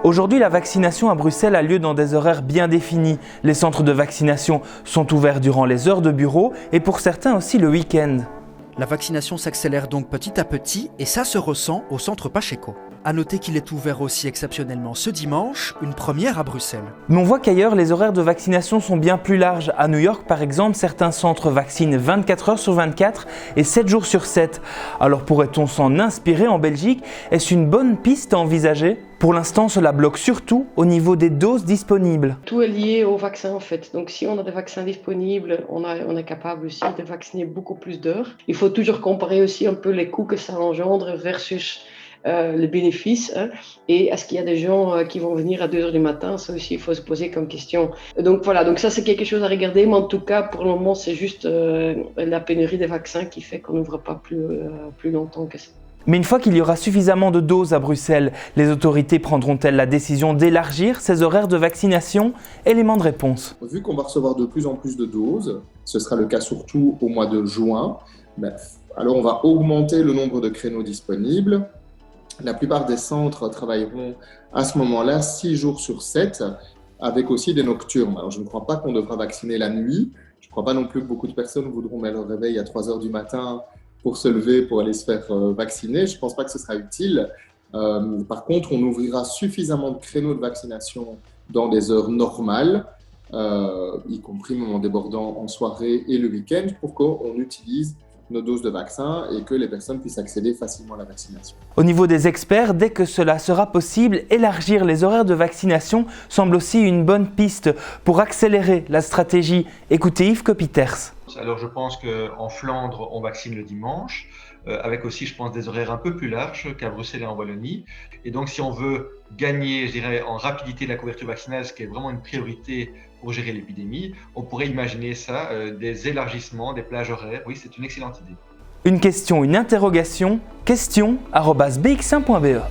Aujourd'hui, la vaccination à Bruxelles a lieu dans des horaires bien définis. Les centres de vaccination sont ouverts durant les heures de bureau et pour certains aussi le week-end. La vaccination s'accélère donc petit à petit et ça se ressent au centre Pacheco. A noter qu'il est ouvert aussi exceptionnellement ce dimanche, une première à Bruxelles. Mais on voit qu'ailleurs, les horaires de vaccination sont bien plus larges. À New York, par exemple, certains centres vaccinent 24 heures sur 24 et 7 jours sur 7. Alors pourrait-on s'en inspirer en Belgique? Est-ce une bonne piste à envisager? Pour l'instant, cela bloque surtout au niveau des doses disponibles. Tout est lié au vaccin en fait. Donc si on a des vaccins disponibles, on est capable aussi de vacciner beaucoup plus d'heures. Il faut toujours comparer aussi un peu les coûts que ça engendre versus les bénéfices. Et est-ce qu'il y a des gens qui vont venir à 2 heures du matin? Ça aussi, il faut se poser comme question. Donc voilà, donc ça c'est quelque chose à regarder. Mais en tout cas, pour le moment, c'est juste la pénurie des vaccins qui fait qu'on n'ouvre pas plus longtemps que ça. Mais une fois qu'il y aura suffisamment de doses à Bruxelles, les autorités prendront-elles la décision d'élargir ces horaires de vaccination? Élément de réponse. Vu qu'on va recevoir de plus en plus de doses, ce sera le cas surtout au mois de juin, alors on va augmenter le nombre de créneaux disponibles. La plupart des centres travailleront à ce moment-là 6 jours sur 7, avec aussi des nocturnes. Alors je ne crois pas qu'on devra vacciner la nuit. Je ne crois pas non plus que beaucoup de personnes voudront mettre leur réveil à 3 heures du matin pour se lever, pour aller se faire vacciner. Je ne pense pas que ce sera utile. Par contre, on ouvrira suffisamment de créneaux de vaccination dans des heures normales, y compris moment débordant en soirée et le week-end, pour qu'on utilise nos doses de vaccin et que les personnes puissent accéder facilement à la vaccination. Au niveau des experts, dès que cela sera possible, élargir les horaires de vaccination semble aussi une bonne piste pour accélérer la stratégie. Écoutez Yves Copiters. Alors je pense qu'en Flandre, on vaccine le dimanche, avec aussi, je pense, des horaires un peu plus larges qu'à Bruxelles et en Wallonie. Et donc si on veut gagner, je dirais, en rapidité de la couverture vaccinale, ce qui est vraiment une priorité pour gérer l'épidémie, on pourrait imaginer ça, des élargissements, des plages horaires. Oui, c'est une excellente idée. Une question, une interrogation, question@bx1.be